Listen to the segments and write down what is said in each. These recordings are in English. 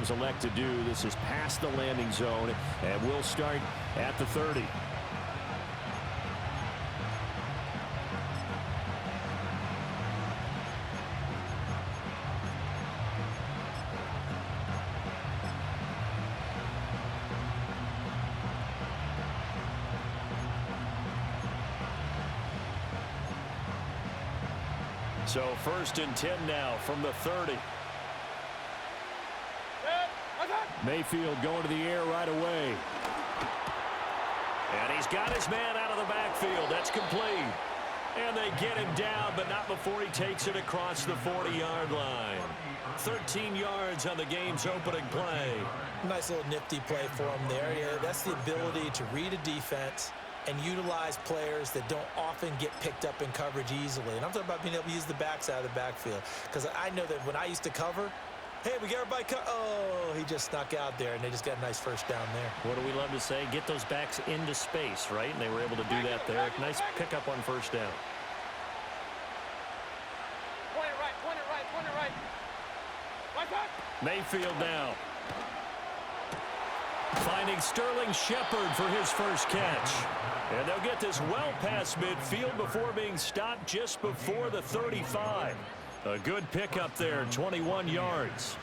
teams elect to do. This is past the landing zone, and we'll start at the 30. So 1st and 10 now from the 30. Mayfield going to the air right away. And he's got his man out of the backfield. That's complete. And they get him down, but not before he takes it across the 40-yard line. 13 yards on the game's opening play. Nice little nifty play for him there. Yeah, that's the ability to read a defense and utilize players that don't often get picked up in coverage easily. And I'm talking about being able to use the backside of the backfield. Because I know that when I used to cover, hey, we got everybody oh, he just snuck out there, and they just got a nice first down there. What do we love to say? Get those backs into space, right? And they were able to do that there. Nice pickup on first down. Point it right, point it right, point it right. Right back. Mayfield now. Finding Sterling Shepard for his first catch. And they'll get this well past midfield before being stopped just before the 35. A good pickup there, 21 yards.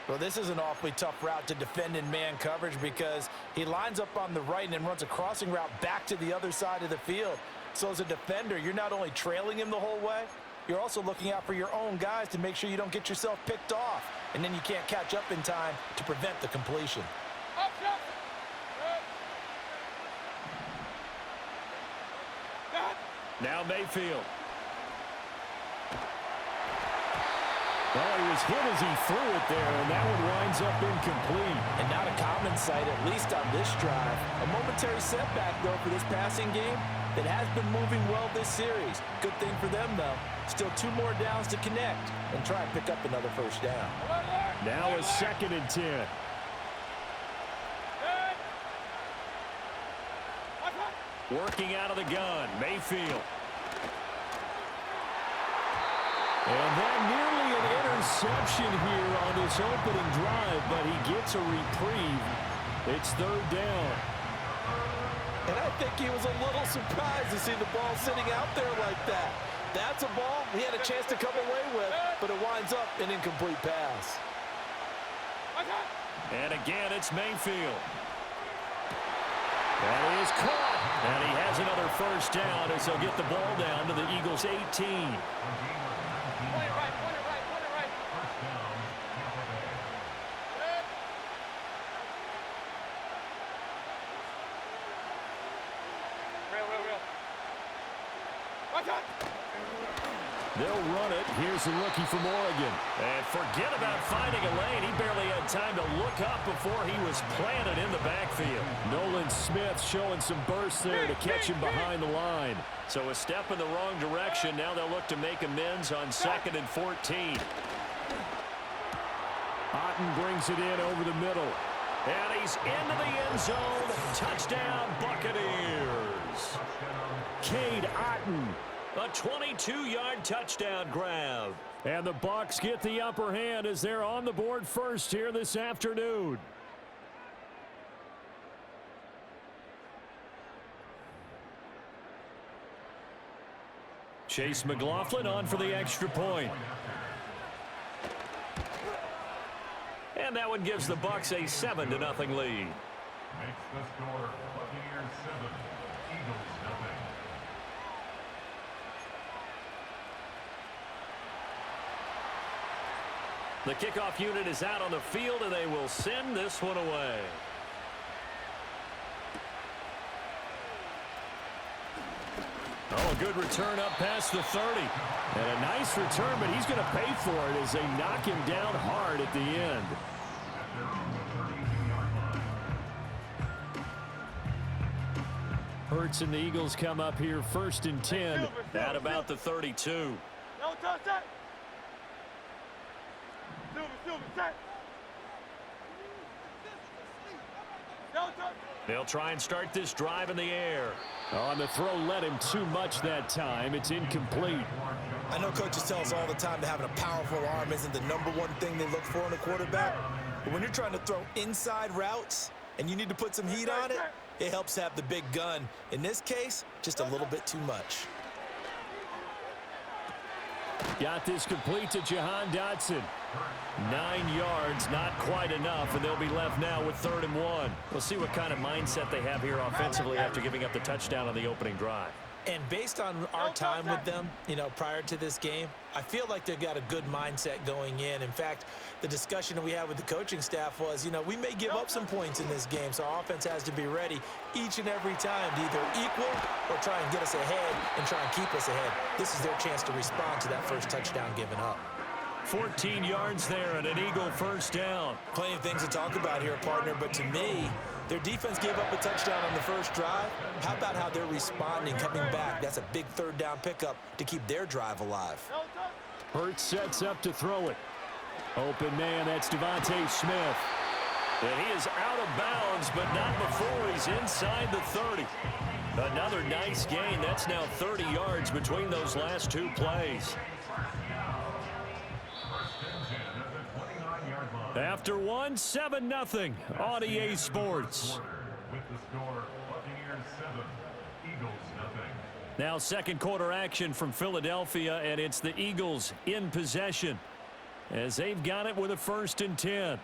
Well, this is an awfully tough route to defend in man coverage because he lines up on the right and then runs a crossing route back to the other side of the field. So as a defender, you're not only trailing him the whole way, you're also looking out for your own guys to make sure you don't get yourself picked off. And then you can't catch up in time to prevent the completion. Now Mayfield. Well, he was hit as he threw it there, and that one winds up incomplete. And not a common sight, at least on this drive. A momentary setback, though, for this passing game that has been moving well this series. Good thing for them, though. Still 2 more downs to connect and try and pick up another first down. Now a 2nd and 10. Working out of the gun, Mayfield. And then nearly an interception here on this opening drive, but he gets a reprieve. It's 3rd down. And I think he was a little surprised to see the ball sitting out there like that. That's a ball he had a chance to come away with, but it winds up an incomplete pass. And again, it's Mayfield. That is caught. And he has another first down as they'll get the ball down to the Eagles' 18. Point it right, point it right, point it right. Real. Watch out. They'll run it. Here's the rookie from Oregon. And forget about finding a lane. He barely had time to look up before he was planted in the backfield. Nolan Smith showing some burst there to catch him behind the line. So a step in the wrong direction. Now they'll look to make amends on 2nd and 14. Otten brings it in over the middle. And he's into the end zone. Touchdown, Buccaneers. Cade Otten. A 22-yard touchdown grab. And the Bucs get the upper hand as they're on the board first here this afternoon. Chase McLaughlin on for the extra point. And that one gives the Bucs a 7-0 lead. Makes the score Buccaneers 7, Eagles 0. The kickoff unit is out on the field, and they will send this one away. Oh, a good return up past the 30. And a nice return, but he's going to pay for it as they knock him down hard at the end. Hurts and the Eagles come up here 1st and 10 at about the 32. No, touch that. Silver, set. They'll try and start this drive in the air. On the throw led him too much that time. It's incomplete. I know coaches tell us all the time that having a powerful arm isn't the #1 thing they look for in a quarterback, But when you're trying to throw inside routes and you need to put some heat on it, it helps have the big gun. In this case, just a little bit too much. Got this complete to Jahan Dotson. 9 yards, not quite enough, and they'll be left now with 3rd and 1. We'll see what kind of mindset they have here offensively after giving up the touchdown on the opening drive. And based on our time with them, prior to this game, I feel like they've got a good mindset going in. In fact, the discussion that we had with the coaching staff was, we may give up some points in this game, so our offense has to be ready each and every time to either equal or try and get us ahead and try and keep us ahead. This is their chance to respond to that first touchdown given up. 14 yards there and an Eagle first down. Plenty of things to talk about here, partner, but to me, their defense gave up a touchdown on the first drive. How about how they're responding, coming back? That's a big 3rd down pickup to keep their drive alive. Hurts sets up to throw it. Open man, that's Devontae Smith. And he is out of bounds, but not before he's inside the 30. Another nice gain. That's now 30 yards between those last 2 plays. After 1, 7-0 on EA Sports. With the score, Buccaneers 7, Eagles nothing. Now second quarter action from Philadelphia, and it's the Eagles in possession as they've got it with a 1st and 10.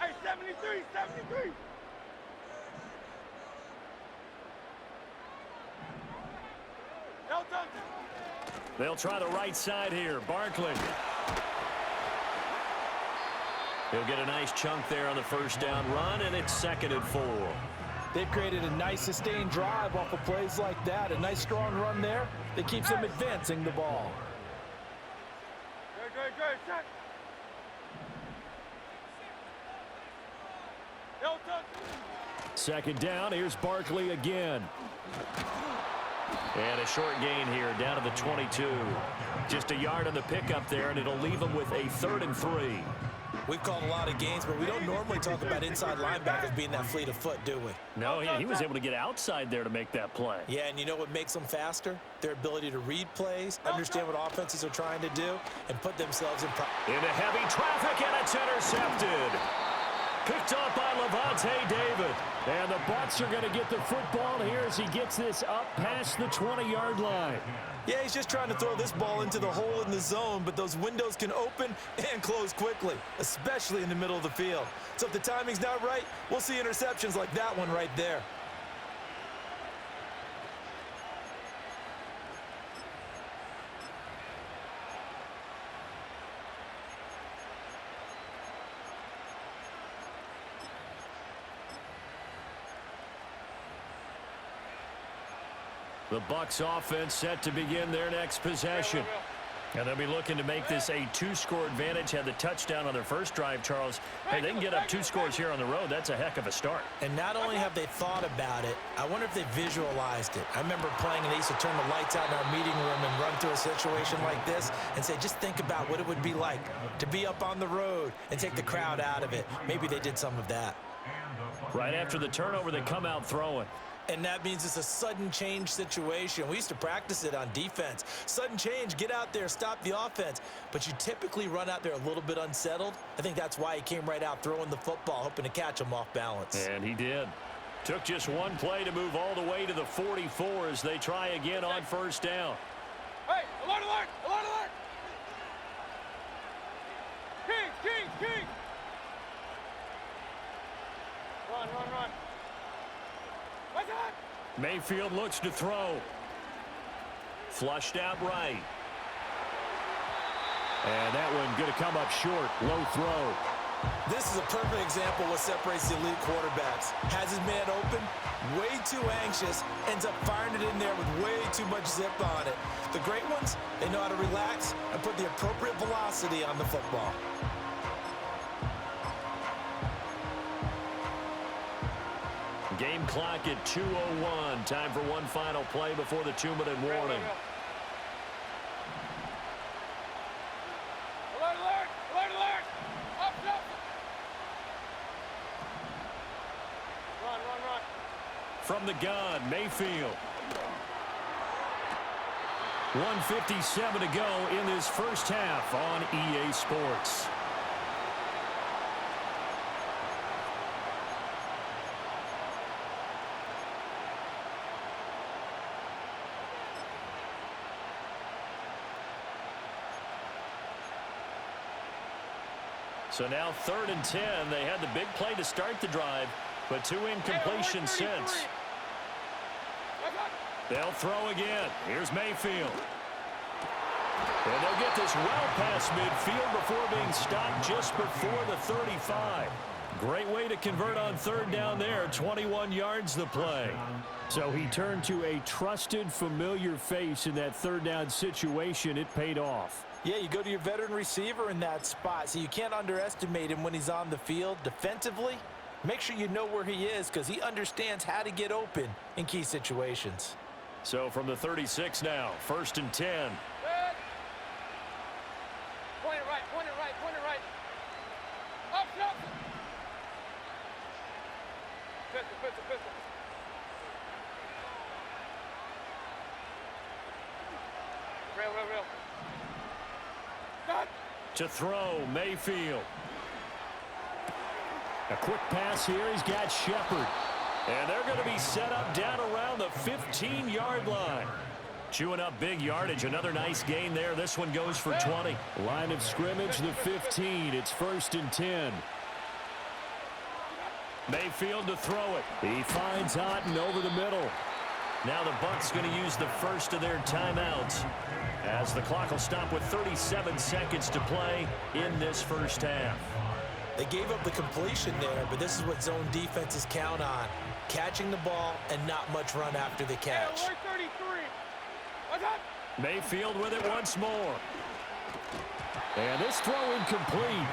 Hey, 73, 73. They'll try the right side here. Barkley. He'll get a nice chunk there on the first down run, and it's 2nd and 4. They've created a nice sustained drive off of plays like that. A nice strong run there that keeps them advancing the ball. Good, check. Second down, here's Barkley again. And a short gain here down to the 22. Just a yard on the pickup there, and it'll leave them with a 3rd and 3. We've called a lot of games, but we don't normally talk about inside linebackers being that fleet of foot, do we? No, he was able to get outside there to make that play. Yeah, and you know what makes them faster? Their ability to read plays, understand what offenses are trying to do, and put themselves in... Into heavy traffic, and it's intercepted. Picked up by Levante David. And the Bucs are going to get the football here as he gets this up past the 20-yard line. Yeah, he's just trying to throw this ball into the hole in the zone, but those windows can open and close quickly, especially in the middle of the field. So if the timing's not right, we'll see interceptions like that one right there. The Bucs offense set to begin their next possession. And they'll be looking to make this a 2-score advantage. Had the touchdown on their first drive, Charles. Hey, they can get up 2 scores here on the road. That's a heck of a start. And not only have they thought about it, I wonder if they visualized it. I remember playing and they used to turn the lights out in our meeting room and run through a situation like this and say, just think about what it would be like to be up on the road and take the crowd out of it. Maybe they did some of that. Right after the turnover, they come out throwing. And that means it's a sudden change situation. We used to practice it on defense. Sudden change, get out there, stop the offense. But you typically run out there a little bit unsettled. I think that's why he came right out throwing the football, hoping to catch him off balance. And he did. Took just one play to move all the way to the 44 as they try again on first down. Hey, alert, alert, alert, alert. King. Run. Mayfield looks to throw. Flushed out right. And that one going to come up short. Low throw. This is a perfect example of what separates the elite quarterbacks. Has his man open, way too anxious, ends up firing it in there with way too much zip on it. The great ones, they know how to relax and put the appropriate velocity on the football. Game clock at 2:01. Time for one final play before the 2-minute warning. Alert, alert, alert, alert. From the gun, Mayfield. 1:57 to go in this first half on EA Sports. So now 3rd and 10. They had the big play to start the drive, but 2 incompletions since. They'll throw again. Here's Mayfield. And they'll get this well past midfield before being stopped just before the 35. Great way to convert on 3rd down there. 21 yards the play. So he turned to a trusted, familiar face in that 3rd down situation. It paid off. Yeah, you go to your veteran receiver in that spot, so you can't underestimate him when he's on the field. Defensively, make sure you know where he is because he understands how to get open in key situations. So from the 36 now, 1st and 10. Good. Point it right, point it right, point it right. Up, up. Pistol, pistol, pistol. Real. Got. To throw, Mayfield. A quick pass here. He's got Shepard. And they're going to be set up down around the 15-yard line. Chewing up big yardage. Another nice gain there. This one goes for 20. Line of scrimmage, the 15. It's 1st and 10. Mayfield to throw it. He finds Otten over the middle. Now the Bucs going to use the first of their timeouts as the clock will stop with 37 seconds to play in this first half. They gave up the completion there, but this is what zone defenses count on. Catching the ball and not much run after the catch. Hey, 33. What's up? Mayfield with it once more. And this throw incomplete.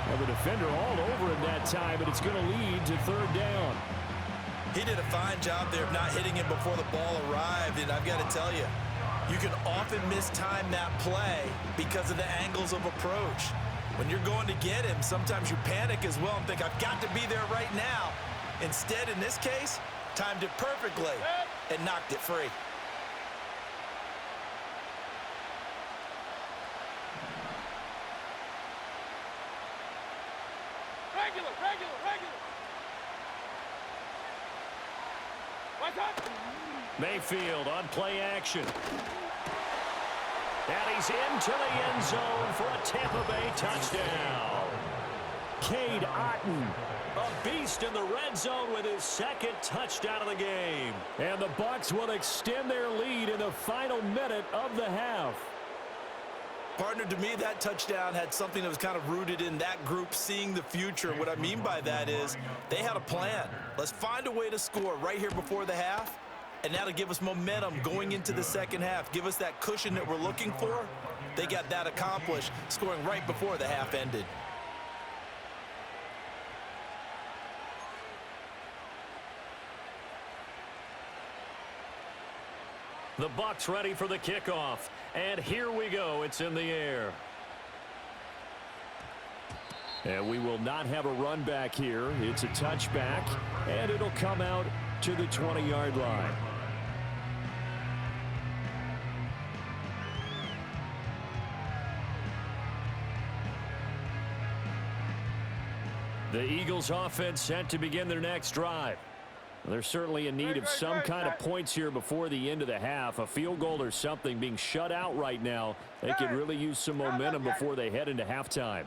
Well, the defender all over him that time, but it's going to lead to 3rd down. He did a fine job there of not hitting him before the ball arrived, and I've got to tell you, you can often mistime that play because of the angles of approach. When you're going to get him, sometimes you panic as well and think, I've got to be there right now. Instead, in this case, timed it perfectly and knocked it free. Regular. What's up? Mayfield on play action. And he's into the end zone for a Tampa Bay touchdown. Cade Otten, a beast in the red zone with his 2nd touchdown of the game. And the Bucs will extend their lead in the final minute of the half. Partner, to me, that touchdown had something that was kind of rooted in that group seeing the future. What I mean by that is they had a plan. Let's find a way to score right here before the half, and that'll give us momentum going into the second half. Give us that cushion that we're looking for. They got that accomplished, scoring right before the half ended. The Bucs ready for the kickoff. And here we go. It's in the air. And we will not have a run back here. It's a touchback, and it'll come out to the 20-yard line. The Eagles offense set to begin their next drive. They're certainly in need of some kind of points here before the end of the half. A field goal or something. Being shut out right now, they could really use some momentum before they head into halftime.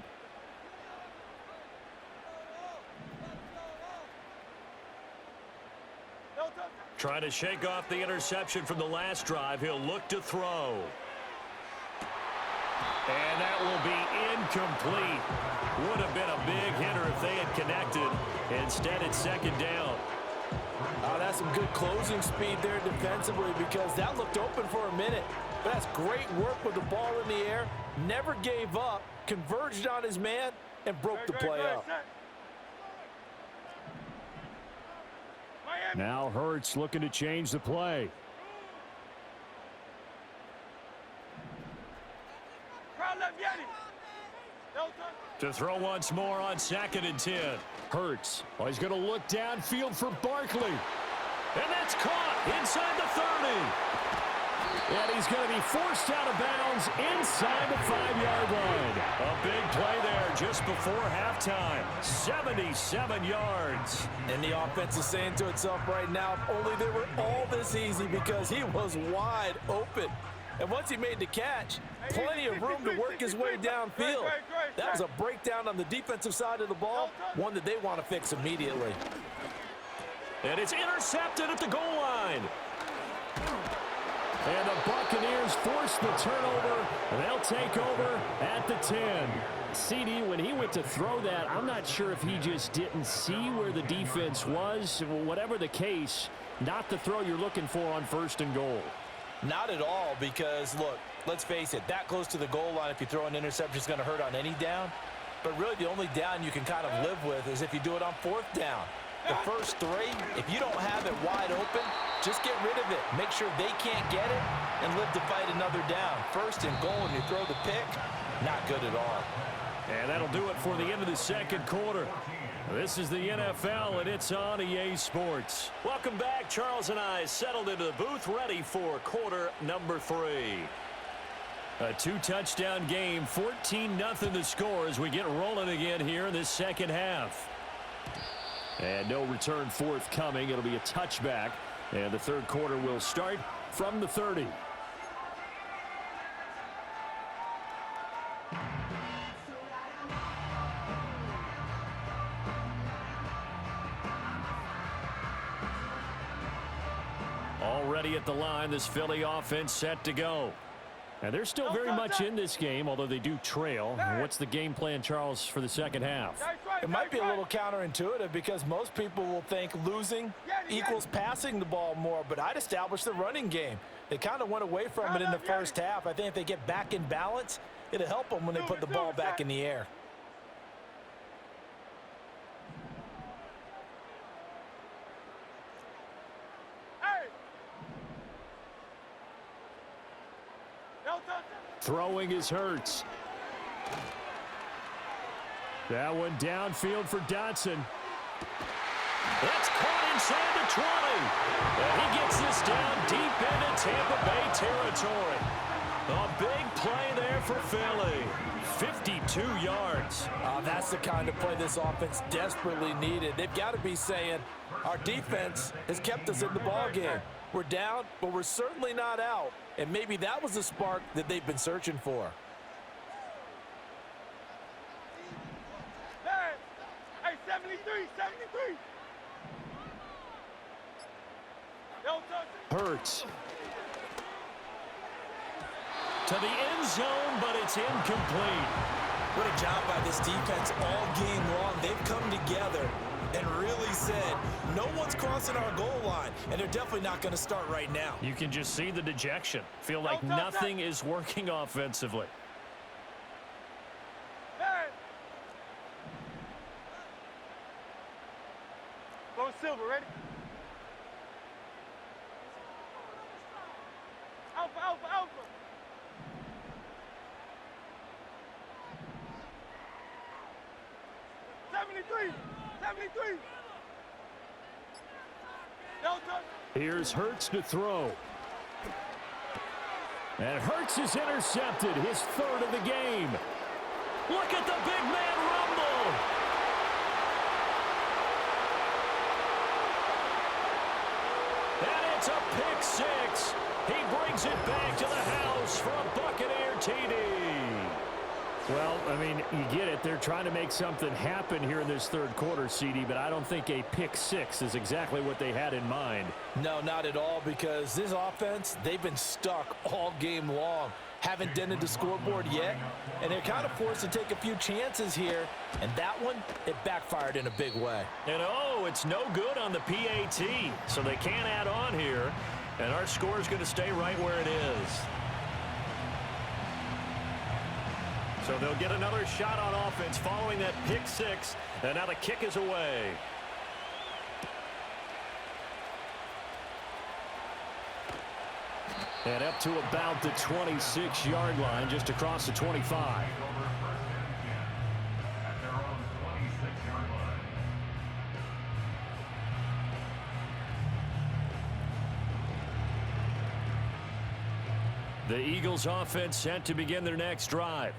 Trying to shake off the interception from the last drive. He'll look to throw. And that will be incomplete. Would have been a big hitter if they had connected. Instead, it's 2nd down. That's some good closing speed there defensively because that looked open for a minute. But that's great work with the ball in the air. Never gave up, converged on his man, and broke the play up. Now Hurts looking to change the play. To throw once more on 2nd and 10. Hurts. Oh, he's going to look downfield for Barkley. And that's caught inside the 30. And he's going to be forced out of bounds inside the 5-yard line. A big play there just before halftime. 77 yards. And the offense is saying to itself right now, if only they were all this easy, because he was wide open. And once he made the catch, plenty of room to work his way downfield. That was a breakdown on the defensive side of the ball, one that they want to fix immediately. And it's intercepted at the goal line. And the Buccaneers force the turnover. They'll take over at the 10. CD, when he went to throw that, I'm not sure if he just didn't see where the defense was. Whatever the case, not the throw you're looking for on 1st and goal. Not at all, because, look, let's face it, that close to the goal line, if you throw an interception, is going to hurt on any down. But really, the only down you can kind of live with is if you do it on 4th down. The first 3, if you don't have it wide open, just get rid of it. Make sure they can't get it and live to fight another down. 1st and goal, and you throw the pick, not good at all. And that'll do it for the end of the 2nd quarter. This is the NFL, and it's on EA Sports. Welcome back. Charles and I settled into the booth, ready for quarter number 3. A 2-touchdown game, 14-0 the score as we get rolling again here in this second half. And no return forthcoming. It'll be a touchback. And the 3rd quarter will start from the 30. Already at the line, this Philly offense set to go. And they're still very much in this game, although they do trail. What's the game plan, Charles, for the second half? It might be a little counterintuitive because most people will think losing equals passing the ball more, but I'd establish the running game. They kind of went away from it in the first half. I think if they get back in balance, it'll help them when they put the ball back in the air. Throwing is Hurts. That one downfield for Dotson. That's caught inside the 20. And he gets this down deep into Tampa Bay territory. A big play there for Philly. 52 yards. That's the kind of play this offense desperately needed. They've got to be saying, our defense has kept us in the ballgame. We're down, but we're certainly not out. And maybe that was the spark that they've been searching for. Hey, 73. Hurts. To the end zone, but it's incomplete. What a job by this defense all game long. They've come together and really said, no one's crossing our goal line, and they're definitely not going to start right now. You can just see the dejection. Feel like nothing is working offensively. Go Silver, ready? Alpha. 73. Here's Hurts to throw. And Hurts is intercepted, his 3rd of the game. Look at the big man rumble. And it's a pick 6. He brings it back to the house for a Buccaneer TD. Well, I mean, you get it. They're trying to make something happen here in this 3rd quarter, CD, but I don't think a pick 6 is exactly what they had in mind. No, not at all, because this offense, they've been stuck all game long. Haven't dented the scoreboard yet, and they're kind of forced to take a few chances here, and that one, it backfired in a big way. And it's no good on the PAT, so they can't add on here, and our score is going to stay right where it is. So they'll get another shot on offense following that pick 6, and now the kick is away. And up to about the 26-yard line, just across the 25. The Eagles offense set to begin their next drive.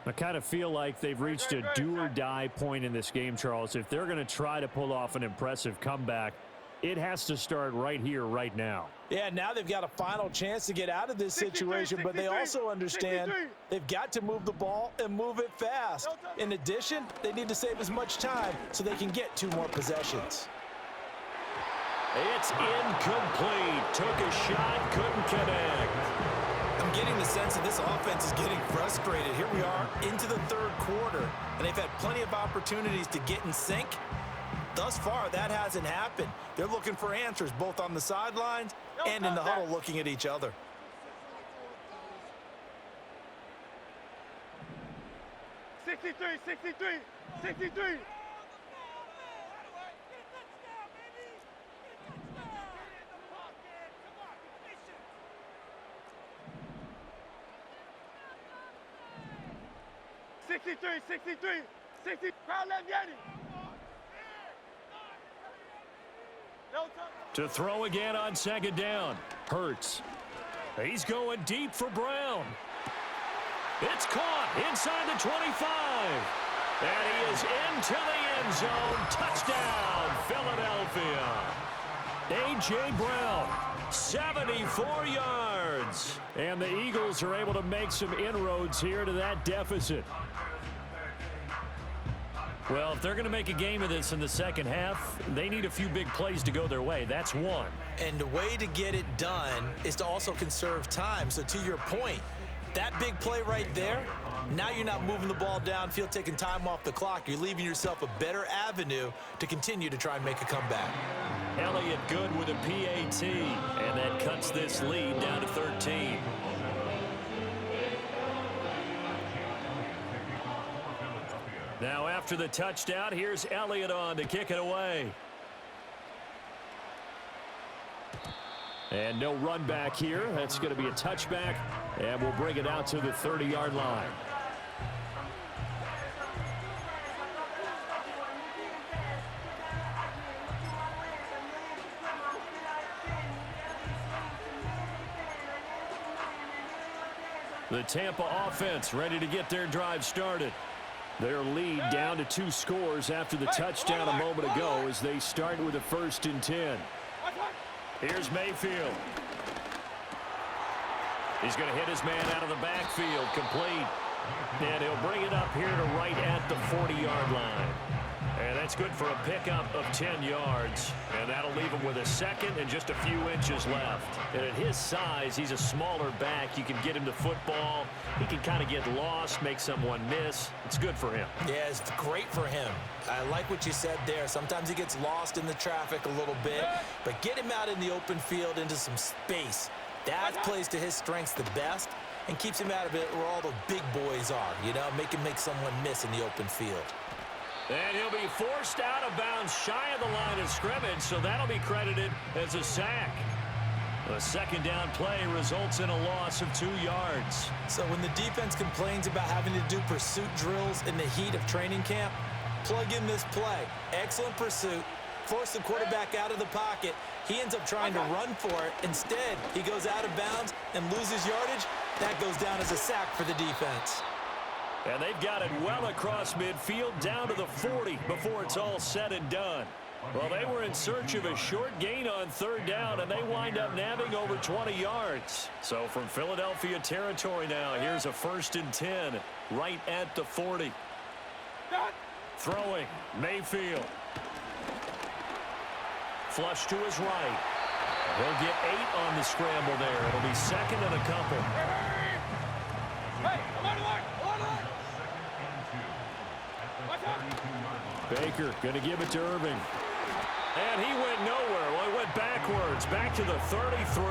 I kind of feel like they've reached a do-or-die point in this game, Charles. If they're going to try to pull off an impressive comeback, it has to start right here, right now. Yeah, now they've got a final chance to get out of this situation, but they also understand they've got to move the ball and move it fast. In addition, they need to save as much time so they can get 2 more possessions. It's incomplete. Took a shot, couldn't connect. I'm getting the sense that this offense is getting frustrated. Here we are into the 3rd quarter, and they've had plenty of opportunities to get in sync. Thus far, that hasn't happened. They're looking for answers both on the sidelines and in the huddle looking at each other. $63. 60. Crowd left Yeti. To throw again on 2nd down. Hurts. He's going deep for Brown. It's caught inside the 25. And he is into the end zone. Touchdown, Philadelphia. A.J. Brown, 74 yards. And the Eagles are able to make some inroads here to that deficit. Well, if they're going to make a game of this in the second half, they need a few big plays to go their way. That's one. And the way to get it done is to also conserve time. So to your point, that big play right there, now you're not moving the ball downfield, taking time off the clock. You're leaving yourself a better avenue to continue to try and make a comeback. Elliott good with a PAT, and that cuts this lead down to 13. Now after the touchdown, here's Elliott on to kick it away. And no run back here. That's going to be a touchback, and we'll bring it out to the 30-yard line. The Tampa offense ready to get their drive started. Their lead down to 2 scores after the touchdown a moment ago as they start with a 1st and 10. Here's Mayfield. He's going to hit his man out of the backfield, complete. And he'll bring it up here to right at the 40-yard line. And that's good for a pickup of 10 yards. And that'll leave him with a 2nd and just a few inches left. And at his size, he's a smaller back. You can get him to football. He can kind of get lost, make someone miss. It's good for him. Yeah, it's great for him. I like what you said there. Sometimes he gets lost in the traffic a little bit. But get him out in the open field into some space. That plays to his strengths the best and keeps him out of it where all the big boys are. You know, make someone miss in the open field. And he'll be forced out of bounds shy of the line of scrimmage, so that'll be credited as a sack. A 2nd down play results in a loss of 2 yards. So when the defense complains about having to do pursuit drills in the heat of training camp, plug in this play. Excellent pursuit. Force the quarterback out of the pocket. He ends up trying to run for it. Instead, he goes out of bounds and loses yardage. That goes down as a sack for the defense. And they've got it well across midfield down to the 40 before it's all said and done. Well, they were in search of a short gain on 3rd down, and they wind up nabbing over 20 yards. So from Philadelphia territory now, here's a 1st and 10 right at the 40. Throwing, Mayfield. Flush to his right. He'll get 8 on the scramble there. It'll be 2nd and a couple. Hey, I'm on the line. Baker going to give it to Irving. And he went nowhere. Well, he went backwards, back to the 33.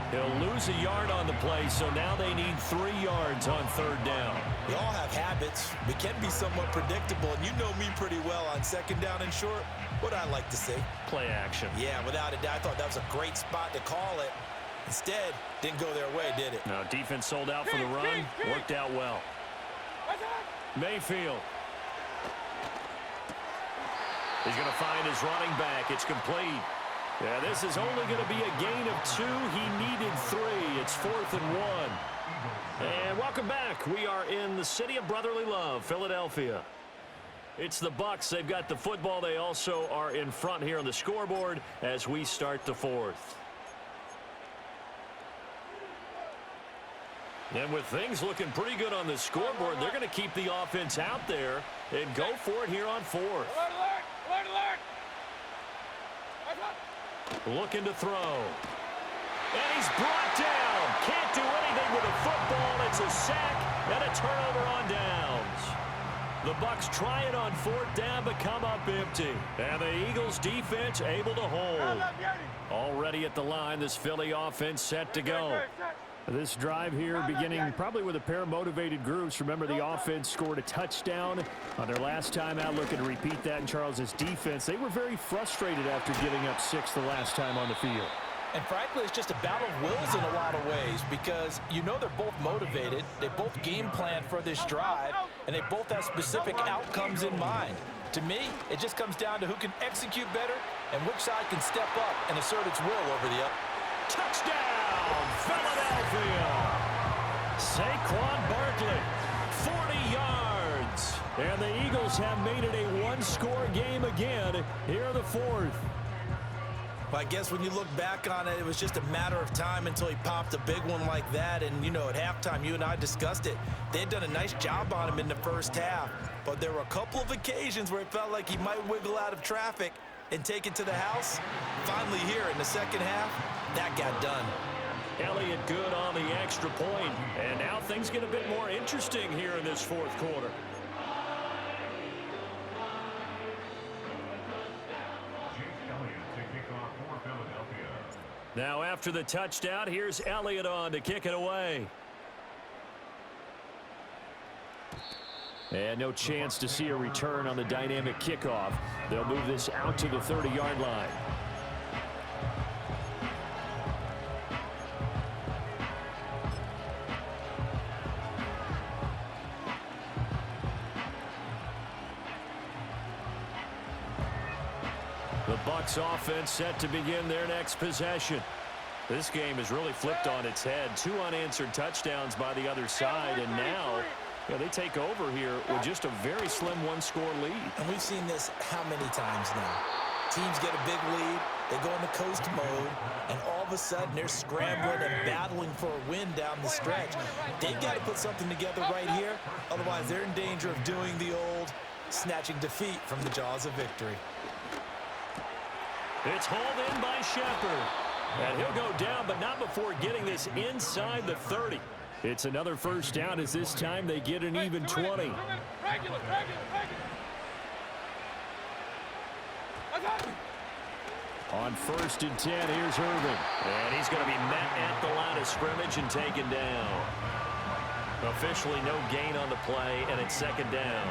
He'll lose a yard on the play, so now they need 3 yards on 3rd down. We all have habits. We can be somewhat predictable, and you know me pretty well on 2nd down and short. What I like to see. Play action. Yeah, without a doubt. I thought that was a great spot to call it. Instead, didn't go their way, did it? Now, defense sold out for the run. Worked out well. Mayfield. He's going to find his running back. It's complete. Yeah, this is only going to be a gain of 2. He needed 3. It's 4th and 1. And welcome back. We are in the city of brotherly love, Philadelphia. It's the Bucs. They've got the football. They also are in front here on the scoreboard as we start the 4th. And with things looking pretty good on the scoreboard, they're going to keep the offense out there and go for it here on 4th. Alert, alert, alert, alert. Looking to throw. And he's brought down. Can't do anything with a football. It's a sack and a turnover on downs. The Bucs try it on 4th down, but come up empty. And the Eagles defense able to hold. Already at the line, this Philly offense set to go. This drive here beginning probably with a pair of motivated groups. Remember, the offense scored a touchdown on their last time out. Looking to repeat that in Charles's defense. They were very frustrated after giving up 6 the last time on the field. And frankly, it's just a battle of wills in a lot of ways because you know they're both motivated. They both game plan for this drive, and they both have specific outcomes in mind. To me, it just comes down to who can execute better and which side can step up and assert its will over the other. Touchdown, Philadelphia! Saquon Barkley, 40 yards. And the Eagles have made it a one-score game again here in the 4th. Well, I guess when you look back on it, it was just a matter of time until he popped a big one like that. And, you know, at halftime, you and I discussed it. They had done a nice job on him in the first half. But there were a couple of occasions where it felt like he might wiggle out of traffic and take it to the house. Finally here in the second half, that got done. Elliott good on the extra point. And now things get a bit more interesting here in this 4th quarter. Now after the touchdown, here's Elliott on to kick it away. And no chance to see a return on the dynamic kickoff. They'll move this out to the 30-yard line. The Bucs offense set to begin their next possession. This game has really flipped on its head. 2 unanswered touchdowns by the other side, and now they take over here with just a very slim one-score lead. And we've seen this how many times now? Teams get a big lead, they go into coast mode, and all of a sudden they're scrambling and battling for a win down the stretch. They've got to put something together right here, otherwise they're in danger of doing the old snatching defeat from the jaws of victory. It's hauled in by Shepard. And he'll go down, but not before getting this inside the 30. It's another first down as this time they get an even 20. On 1st and 10, here's Irvin. And he's going to be met at the line of scrimmage and taken down. Officially no gain on the play, and it's 2nd down.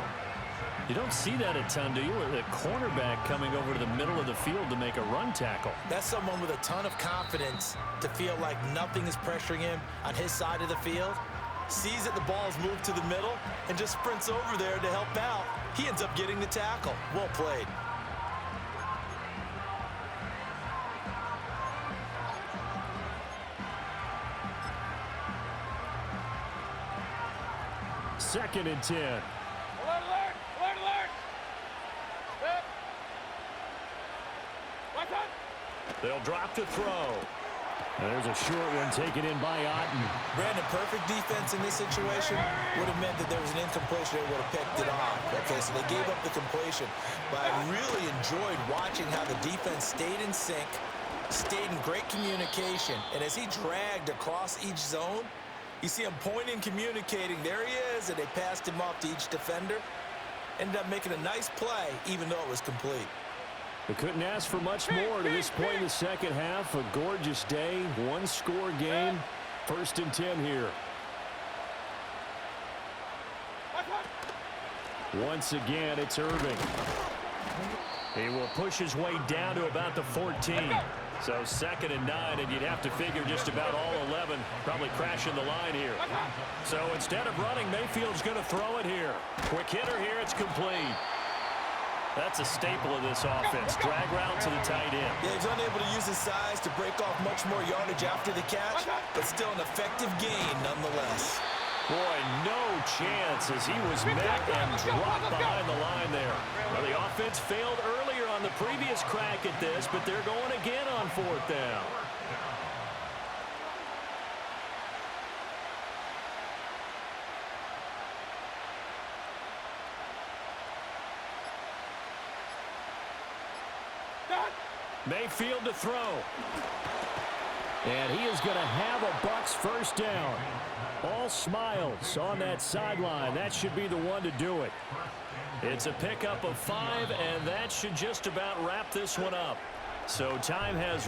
You don't see that a ton, do you? A cornerback coming over to the middle of the field to make a run tackle. That's someone with a ton of confidence to feel like nothing is pressuring him on his side of the field. Sees that the ball's moved to the middle and just sprints over there to help out. He ends up getting the tackle. Well played. Second and 10. Alert, alert, alert, alert. Yep. Watch out. They'll drop to throw. And there's a short one taken in by Otten. Brandon, perfect defense in this situation would have meant that there was an incompletion. They would have picked it off. Okay, so they gave up the completion. But I really enjoyed watching how the defense stayed in sync, stayed in great communication. And as he dragged across each zone, you see him pointing, communicating. There he is, and they passed him off to each defender. Ended up making a nice play, even though it was complete. They couldn't ask for much more to this point in the second half. A gorgeous day, one-score game. 1st and 10 here. Once again, it's Irving. He will push his way down to about the 14. So 2nd and 9, and you'd have to figure just about all 11 probably crashing the line here. So instead of running, Mayfield's going to throw it here. Quick hitter here, it's complete. That's a staple of this offense. Drag route to the tight end. Yeah, he's unable to use his size to break off much more yardage after the catch, but still an effective gain nonetheless. Boy, no chance as he was met and dropped behind the line there. Well, the offense failed earlier on the previous crack at this, but they're going again on 4th down. Mayfield to throw. And he is going to have a Bucs first down. All smiles on that sideline. That should be the one to do it. It's a pickup of 5, and that should just about wrap this one up. So time has